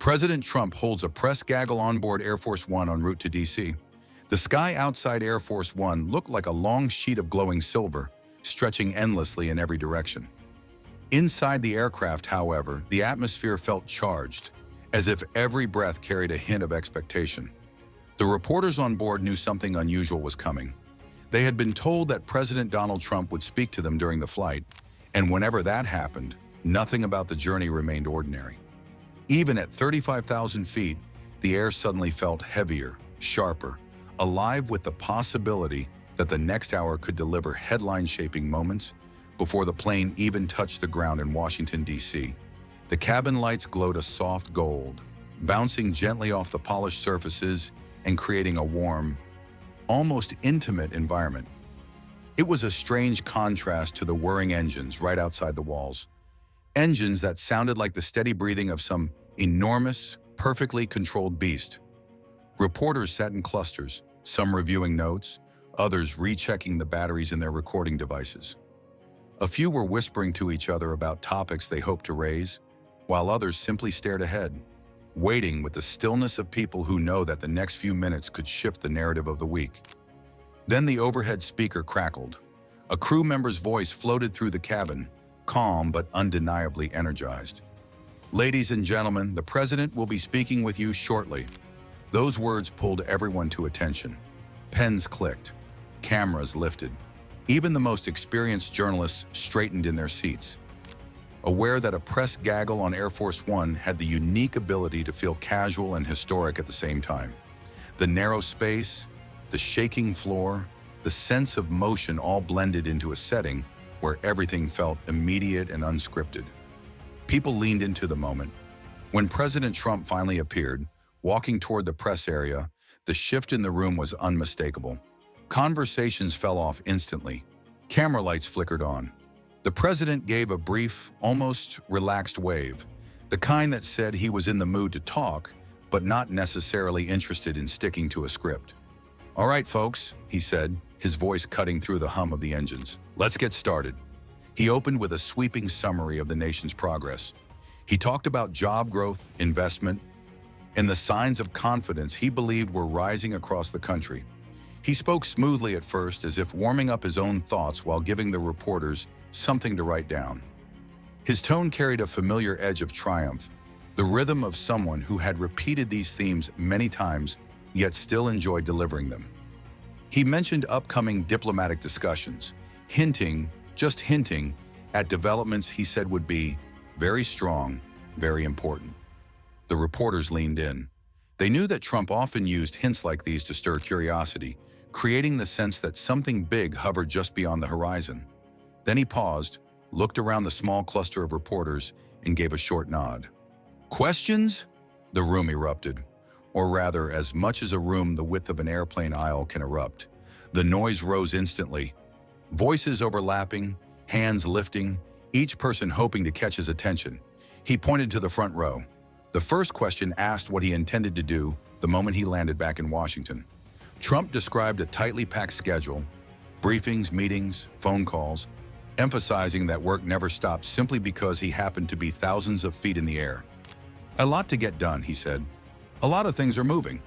President Trump holds a press gaggle onboard Air Force One en route to D.C. The sky outside Air Force One looked like a long sheet of glowing silver, stretching endlessly in every direction. Inside the aircraft, however, the atmosphere felt charged, as if every breath carried a hint of expectation. The reporters on board knew something unusual was coming. They had been told that President Donald Trump would speak to them during the flight, and whenever that happened, nothing about the journey remained ordinary. Even at 35,000 feet, the air suddenly felt heavier, sharper, alive with the possibility that the next hour could deliver headline-shaping moments before the plane even touched the ground in Washington, D.C. The cabin lights glowed a soft gold, bouncing gently off the polished surfaces and creating a warm, almost intimate environment. It was a strange contrast to the whirring engines right outside the walls. Engines that sounded like the steady breathing of some enormous, perfectly controlled beast. Reporters sat in clusters, some reviewing notes, others rechecking the batteries in their recording devices. A few were whispering to each other about topics they hoped to raise, while others simply stared ahead, waiting with the stillness of people who know that the next few minutes could shift the narrative of the week. Then the overhead speaker crackled. A crew member's voice floated through the cabin, calm but undeniably energized. "Ladies and gentlemen, the president will be speaking with you shortly." Those words pulled everyone to attention. Pens clicked, cameras lifted. Even the most experienced journalists straightened in their seats, aware that a press gaggle on Air Force One had the unique ability to feel casual and historic at the same time. The narrow space, the shaking floor, the sense of motion all blended into a setting where everything felt immediate and unscripted. People leaned into the moment. When President Trump finally appeared, walking toward the press area, the shift in the room was unmistakable. Conversations fell off instantly. Camera lights flickered on. The president gave a brief, almost relaxed wave, the kind that said he was in the mood to talk, but not necessarily interested in sticking to a script. "All right, folks," he said, his voice cutting through the hum of the engines. "Let's get started." He opened with a sweeping summary of the nation's progress. He talked about job growth, investment, and the signs of confidence he believed were rising across the country. He spoke smoothly at first, as if warming up his own thoughts while giving the reporters something to write down. His tone carried a familiar edge of triumph, the rhythm of someone who had repeated these themes many times, yet still enjoyed delivering them. He mentioned upcoming diplomatic discussions, just hinting, at developments he said would be very strong, very important. The reporters leaned in. They knew that Trump often used hints like these to stir curiosity, creating the sense that something big hovered just beyond the horizon. Then he paused, looked around the small cluster of reporters, and gave a short nod. "Questions?" The room erupted, or rather, as much as a room the width of an airplane aisle can erupt. The noise rose instantly, voices overlapping, hands lifting, each person hoping to catch his attention. He pointed to the front row. The first question asked what he intended to do the moment he landed back in Washington. Trump described a tightly packed schedule, briefings, meetings, phone calls, emphasizing that work never stopped simply because he happened to be thousands of feet in the air. "A lot to get done," he said. "A lot of things are moving."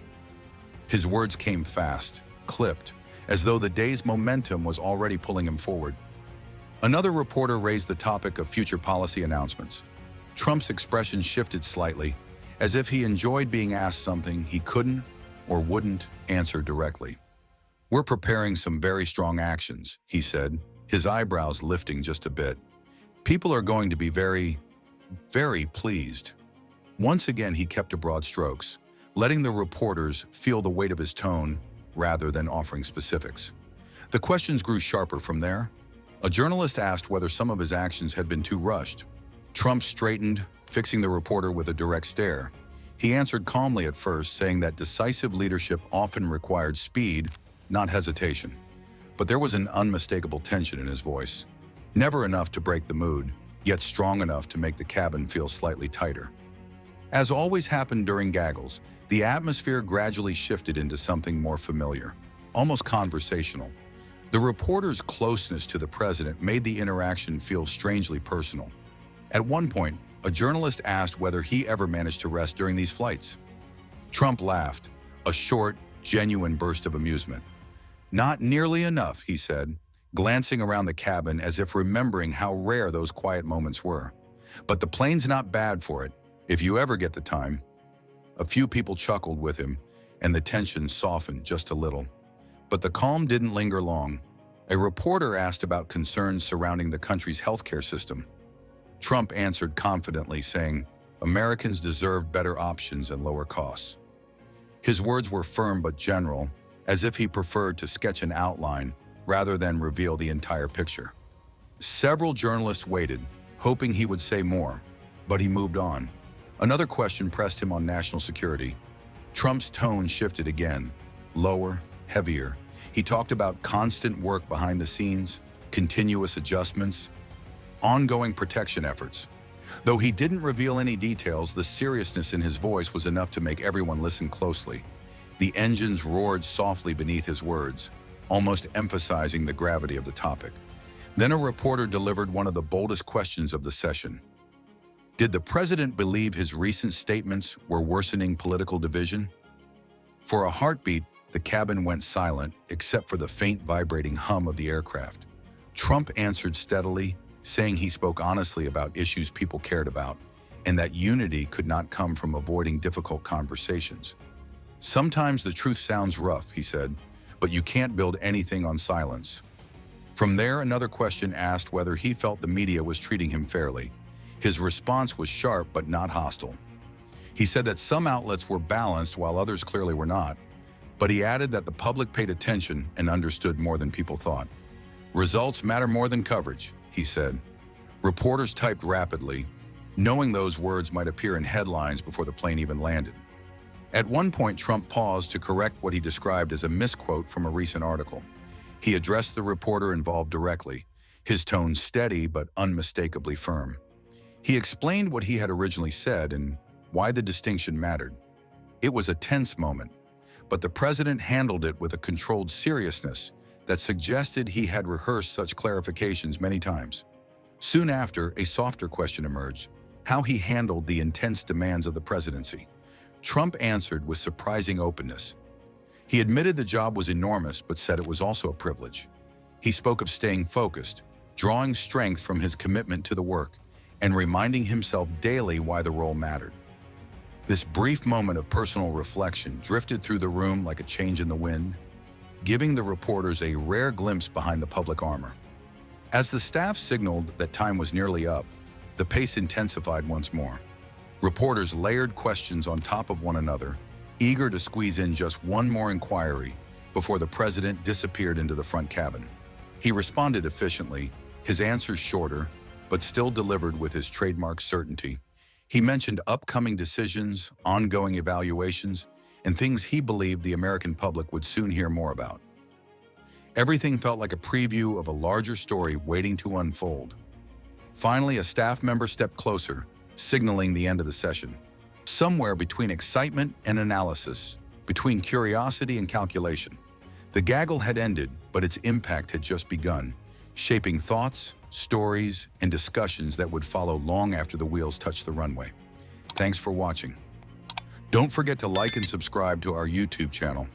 His words came fast, clipped, as though the day's momentum was already pulling him forward. Another reporter raised the topic of future policy announcements. Trump's expression shifted slightly, as if he enjoyed being asked something he couldn't or wouldn't answer directly. "We're preparing some very strong actions," he said, his eyebrows lifting just a bit. "People are going to be very, very pleased." Once again, he kept to broad strokes, letting the reporters feel the weight of his tone rather than offering specifics. The questions grew sharper from there. A journalist asked whether some of his actions had been too rushed. Trump straightened, fixing the reporter with a direct stare. He answered calmly at first, saying that decisive leadership often required speed, not hesitation. But there was an unmistakable tension in his voice. Never enough to break the mood, yet strong enough to make the cabin feel slightly tighter. As always happened during gaggles, the atmosphere gradually shifted into something more familiar, almost conversational. The reporter's closeness to the president made the interaction feel strangely personal. At one point, A journalist asked whether he ever managed to rest during these flights. Trump laughed, a short, genuine burst of amusement. "Not nearly enough," he said, glancing around the cabin as if remembering how rare those quiet moments were. "But the plane's not bad for it, if you ever get the time." A few people chuckled with him, and the tension softened just a little. But the calm didn't linger long. A reporter asked about concerns surrounding the country's healthcare system. Trump answered confidently, saying, "Americans deserve better options and lower costs." His words were firm but general, as if he preferred to sketch an outline rather than reveal the entire picture. Several journalists waited, hoping he would say more, but he moved on. Another question pressed him on national security. Trump's tone shifted again, lower, heavier. He talked about constant work behind the scenes, continuous adjustments, ongoing protection efforts. Though he didn't reveal any details, the seriousness in his voice was enough to make everyone listen closely. The engines roared softly beneath his words, almost emphasizing the gravity of the topic. Then a reporter delivered one of the boldest questions of the session. Did the president believe his recent statements were worsening political division? For a heartbeat, the cabin went silent, except for the faint vibrating hum of the aircraft. Trump answered steadily, saying he spoke honestly about issues people cared about, and that unity could not come from avoiding difficult conversations. "Sometimes the truth sounds rough," he said, "but you can't build anything on silence." From there, another question asked whether he felt the media was treating him fairly. His response was sharp but not hostile. He said that some outlets were balanced while others clearly were not, but he added that the public paid attention and understood more than people thought. "Results matter more than coverage," he said. Reporters typed rapidly, knowing those words might appear in headlines before the plane even landed. At one point, Trump paused to correct what he described as a misquote from a recent article. He addressed the reporter involved directly, his tone steady but unmistakably firm. He explained what he had originally said and why the distinction mattered. It was a tense moment, but the president handled it with a controlled seriousness that suggested he had rehearsed such clarifications many times. Soon after, a softer question emerged: how he handled the intense demands of the presidency. Trump answered with surprising openness. He admitted the job was enormous, but said it was also a privilege. He spoke of staying focused, drawing strength from his commitment to the work, and reminding himself daily why the role mattered. This brief moment of personal reflection drifted through the room like a change in the wind, giving the reporters a rare glimpse behind the public armor. As the staff signaled that time was nearly up, the pace intensified once more. Reporters layered questions on top of one another, eager to squeeze in just one more inquiry before the president disappeared into the front cabin. He responded efficiently, his answers shorter, but still delivered with his trademark certainty. He mentioned upcoming decisions, ongoing evaluations, and things he believed the American public would soon hear more about. Everything felt like a preview of a larger story waiting to unfold. Finally, a staff member stepped closer, signaling the end of the session. Somewhere between excitement and analysis, between curiosity and calculation, the gaggle had ended, but its impact had just begun, shaping thoughts, stories, and discussions that would follow long after the wheels touched the runway. Thanks for watching. Don't forget to like and subscribe to our YouTube channel.